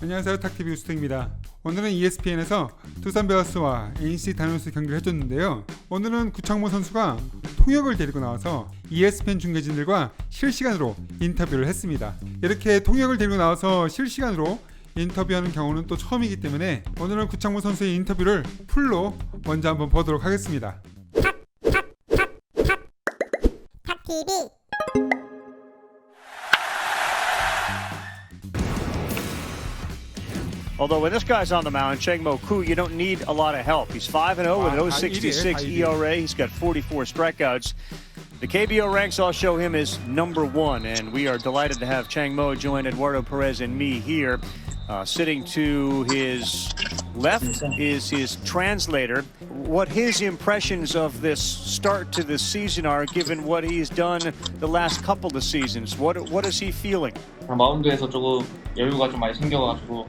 안녕하세요. 탁TV 우스택입니다. 오늘은 ESPN에서 두산 베어스와 NC 다이노스 경기를 해줬는데요. 오늘은 구창모 선수가 통역을 데리고 나와서 ESPN 중계진들과 실시간으로 인터뷰를 했습니다. 이렇게 통역을 데리고 나와서 실시간으로 인터뷰하는 경우는 또 처음이기 때문에 오늘은 구창모 선수의 인터뷰를 풀로 먼저 한번 보도록 하겠습니다. 탁TV Although when this guy's on the mound, Changmo Koo, you don't need a lot of help. He's 5-0 with an 0.66 ERA. He's got 44 strikeouts. The KBO ranks all show him as number one, and we are delighted to have Changmo join Eduardo Perez and me here. Sitting to his left is his translator. What his impressions of this start to the season are, given what he's done the last couple of seasons. What is he feeling? 마운드에서 조금 여유가 좀 많이 생겨가지고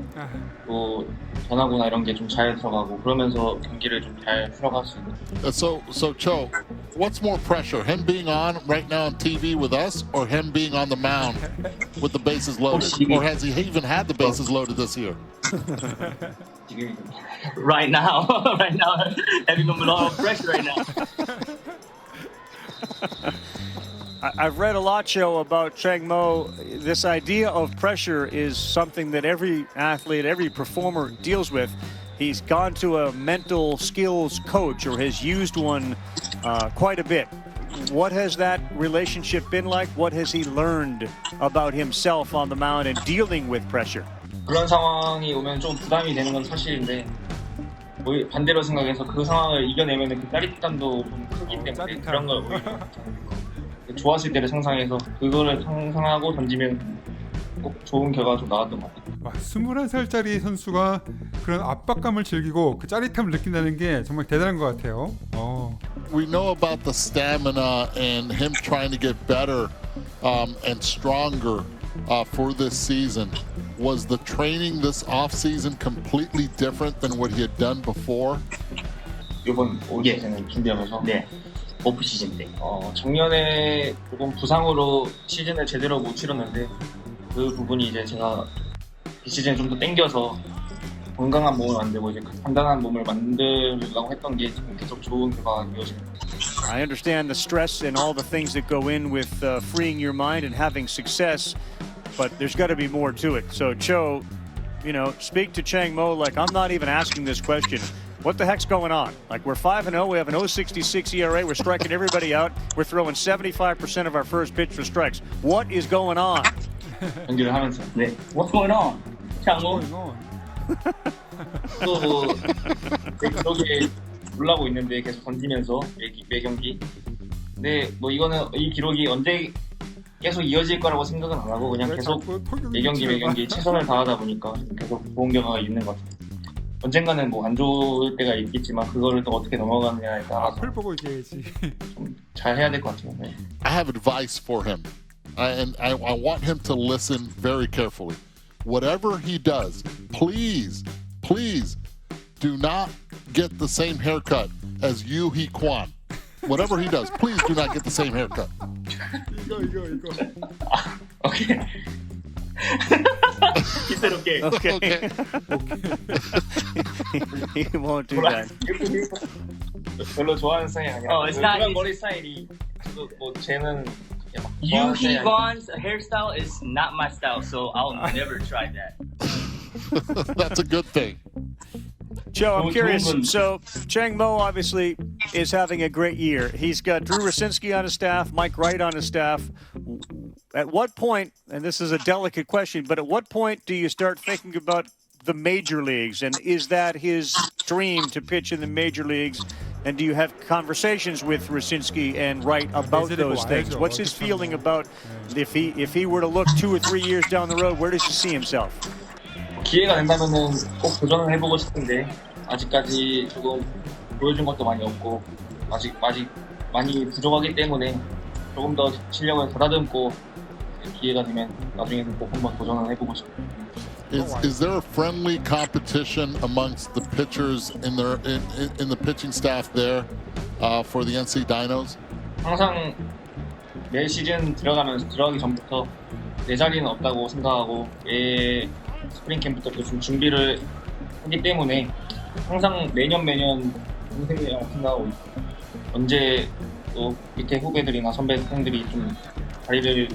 또 변화구나 이런 게 좀 잘 들어가고 그러면서 경기를 좀 잘 풀어갈 수 있는. So Cho, what's more pressure, him being on right now on TV with us, or him being on the mound with the bases loaded, or has he even had the bases loaded this year? Right now, having a lot of pressure right now. I've read a lot, Cho, about Changmo. This idea of pressure is something that every athlete, every performer deals with. He's gone to a mental skills coach or has used one quite a bit. What has that relationship been like? What has he learned about himself on the mound and dealing with pressure? 그런 상황이 오면 좀 부담이 되는 건 사실인데 반대로 생각해서 그 상황을 이겨내면 그 짜릿함도 좀 크기 때문에 그런 걸 좋았을 때를 상상해서 그거를 상상하고 던지면 꼭 좋은 결과가 좀 나왔던 것 같아요. 21살짜리 선수가 그런 압박감을 즐기고 그 짜릿함을 느낀다는 게 정말 대단한 것 같아요. We know about the stamina and him trying to get better and stronger for this season. Was the training this off-season completely different than what he had done before? 이번 오기에는 준비하면서 오프 시즌 때 작년에 조금 부상으로 시즌을 제대로 못 치렀는데 그 부분이 이제 제가 이 시즌에 좀 더 땡겨서 건강한 몸을 만들고 이제 단단한 몸을 만들려고 했던 게 계속 좋은 결과가 이어집니다. I understand the stress and all the things that go in with freeing your mind and having success, but there's got to be more to it. So, Cho, speak to Changmo like I'm not even asking this question. What the heck's going on? Like, we're 5-0, we have an 0.66 ERA, we're striking everybody out, we're throwing 75% of our first pitch for strikes. What is going on? 연기를 하면서 What's going on? 창모? 또 기록에 올라오고 있는데 계속 던지면서 매 경기. 근데 이거는 이 기록이 언제 계속 이어질 거라고 생각은 안 하고 그냥 계속 매 경기 최선을 다하다 보니까 계속 좋은 결과가 있는 것 같아요. 언젠가는 안 좋을 때가 있겠지만 그거를 또 어떻게 넘어가느냐에 따라서 좀 잘 해야 될 것 같아요. I have advice for him, and I want him to listen very carefully. Whatever he does, please do not get the same haircut as Yoo-hee Kwan. Whatever he does, please do not get the same haircut. 이거. 오케이. 기세롭게. Okay. He won't do that. 별로 좋아하는 스타일이 아니야. 그런 머리 스타일이 쟤는 Yoo-hee Kwan's hairstyle is not my style, so I'll never try that. That's a good thing. Joe, I'm curious. So Changmo obviously is having a great year. He's got Drew Rosinski on his staff, Mike Wright on his staff. At what point, and this is a delicate question, but at what point do you start thinking about the major leagues? And is that his dream to pitch in the major leagues? And do you have conversations with Rosinski and Wright about those things? What's his feeling about if he were to look 2 or 3 years down the road, where does he see himself? 기회가 된다면은 꼭 도전을 해보고 싶은데 아직까지 조금 보여준 것도 많이 없고 아직 많이 부족하기 때문에 조금 더 실력을 더다듬고 기회가 되면 나중에는 꼭 한번 도전을 해보고 싶어요. Is there a friendly competition amongst the pitchers in the pitching staff there for the NC Dinos? 항상 매 시즌 들어가기 전부터 내 자리는 없다고 생각하고 매 스프링 캠프부터 좀 준비를 하기 때문에 항상 매년 동생이라고 생각하고 있고 언제 또 밑에 후배들이나 선배 팬들이 좀 자리를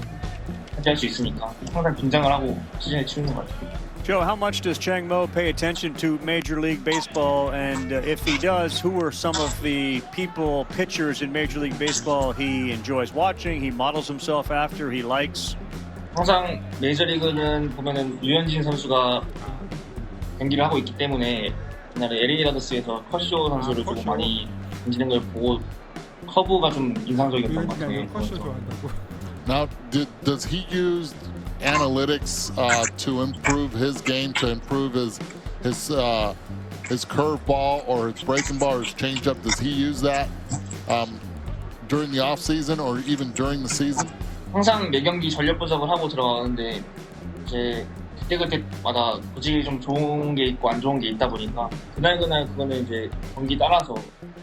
차지할 수 있으니까 항상 긴장을 하고 시즌에 치르는 것 같아요. Joe, how much does Chang Mo pay attention to Major League Baseball? And if he does, who are some of the people, pitchers in Major League Baseball he enjoys watching, he models himself after, he likes? 항상 메이저리그는 보면은 류현진 선수가 경기를 하고 있기 때문에 옛날에 LA 다저스에서 커쇼 선수를 조금 많이 던지는 걸 보고 커브가 좀 인상적이었던 것 같아요. 커쇼 좋아한다고. Now, does he use analytics to improve his game, to improve his curveball or his breaking ball or his changeup? Does he use that during the off season or even during the season? 항상 매 경기 전력 분석을 하고 들어가는데 이제 그때마다 굳이 좀 좋은 게 있고 안 좋은 게 있다 보니까 그날 그거는 이제 경기 따라서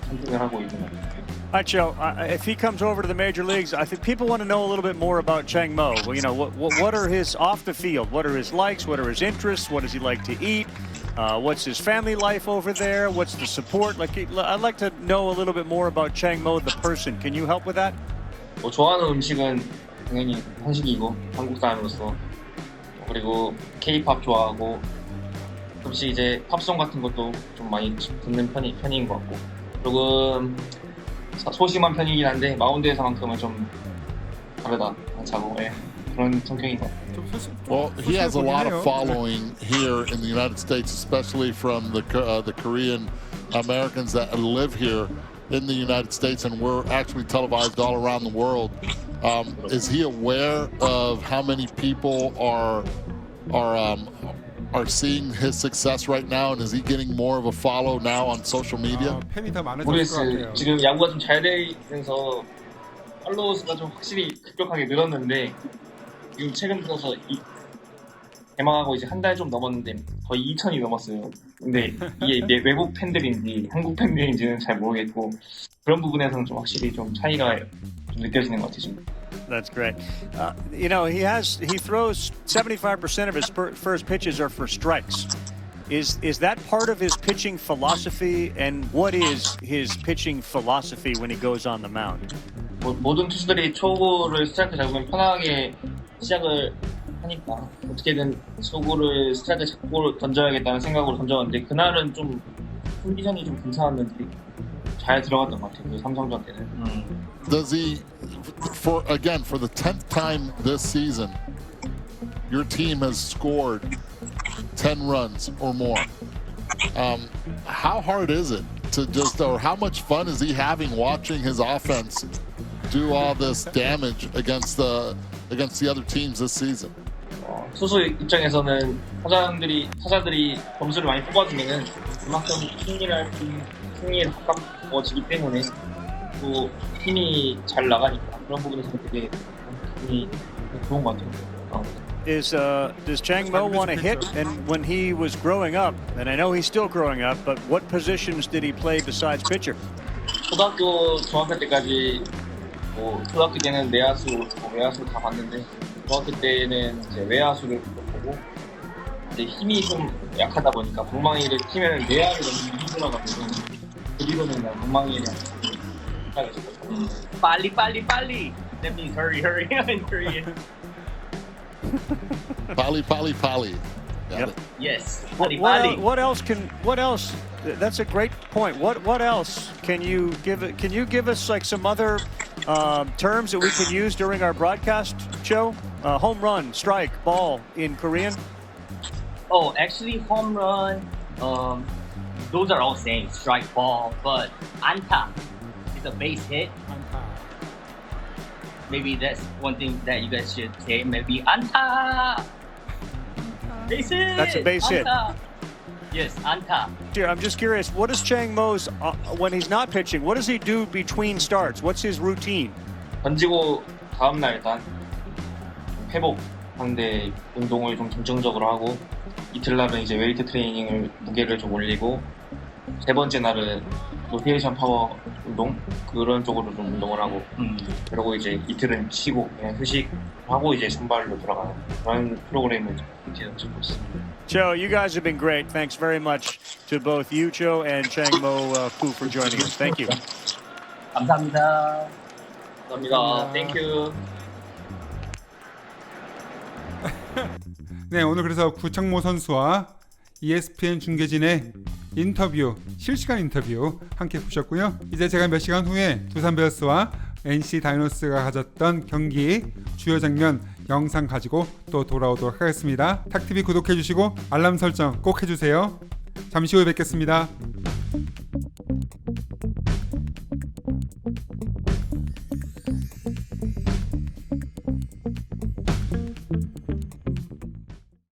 선택을 하고 있는 것 같아요. All right, Joe. If he comes over to the major leagues, I think people want to know a little bit more about Chang Mo. Well, you know, what are his off the field? What are his likes? What are his interests? What does he like to eat? What's his family life over there? What's the support? I'd like to know a little bit more about Chang Mo, the person. Can you help with that? 뭐 좋아하는 음식은 당연히 한식이고 한국 사람으로서 그리고 K-팝 좋아하고 가끔씩 이제 팝송 같은 것도 좀 많이 듣는 편인 것 같고 조금 소심한 편이긴 한데 마운드에서만큼은 좀 다르다 자고 그런 성격인 것 같아요. Well, he has a lot of following here in the United States, especially from the Korean Americans that live here in the United States, and we're actually televised all around the world. Is he aware of how many people are seeing his success right now, and is he getting more of a follow now on social media? 팬이 더 많아졌을 것 모르겠어요. 같아요. 지금 야구가 좀 잘 되면서 팔로워 수가 좀 확실히 급격하게 늘었는데 지금 최근 들어서 개막하고 이제 한 달 좀 넘었는데 거의 2,000이 넘었어요. 근데 이게 외국 팬들인지 한국 팬들인지는 잘 모르겠고 그런 부분에서는 좀 확실히 좀 차이가 좀 느껴지는 것 같아요. 지금. That's great. You know, he throws 75% of his first pitches are for strikes. Is that part of his pitching philosophy? And what is his pitching philosophy when he goes on the mound? 모든 투수들이 초구를 스트라이크 잡으면 편하게 시작을 하니까 어떻게든 초구를 스트라이크 잡고 던져야겠다는 생각으로 던졌는데 그날은 좀 컨디션이 좀 괜찮았는데 잘 들어갔던 것 같아요. 그 삼성전 때는. Does he, for the 10th time this season, your team has scored 10 runs or more. How hard is it to or how much fun is he having watching his offense do all this damage against the other teams this season? 투수 입장에서는 타자들이 점수를 많이 뽑아주면은 그만큼 승리에 가까워지기 때문에 또 힘이 잘 나가니까 그런 부분에서 되게 기분이 좋은 것 같아요. Does Chang Mo want to hit? And when he was growing up, and I know he's still growing up, but what positions did he play besides pitcher? 초등학교 중학교 때까지 초등학교 때는 내야수, 외야수 다 봤는데 중학교 때는 이제 외야수를 보고 이제 힘이 좀 약하다 보니까 방망이를 치면 내야를 너무 힘들어가지고 그 뒤로는 그냥 방망이를 시작했어요. 빨리. That means hurry in Korean. Pali. Yep. Yes. What else? That's a great point. What else can you give? Can you give us like some other terms that we can use during our broadcast show? Home run, strike, ball in Korean. Oh, actually, home run. Those are all same. Strike, ball, but anta is a base hit. Maybe that's one thing that you guys should say. Maybe anta. Base hit. That's a base hit. Yes, anta. I'm just curious. What is Chang Mo's when he's not pitching? What does he do between starts? What's his routine? 던지고 다음날 일단 회복하는데 운동을 좀 중점적으로 하고 이틀날은 이제 웨이트 트레이닝을 무게를 좀 올리고 세 번째 날은 로테이션 파워 운동 그런 쪽으로 좀 운동을 하고 그리고 이제 이틀은 쉬고 그냥 휴식하고 이제 선발로 돌아가는 그런 프로그램을 이렇게 듣고 있습니다. Joe, you guys have been great. Thanks very much to both you, Joe, and Changmo Pu for joining us. Thank you. 감사합니다. 감사합니다. 땡큐. 네, 오늘 그래서 구창모 선수와 ESPN 중계진의 인터뷰, 실시간 인터뷰 함께 보셨고요. 이제 제가 몇 시간 후에 두산 베어스와 NC 다이노스가 가졌던 경기 주요 장면 영상 가지고 또 돌아오도록 하겠습니다. 탁TV 구독해주시고 알람 설정 꼭 해주세요. 잠시 후에 뵙겠습니다.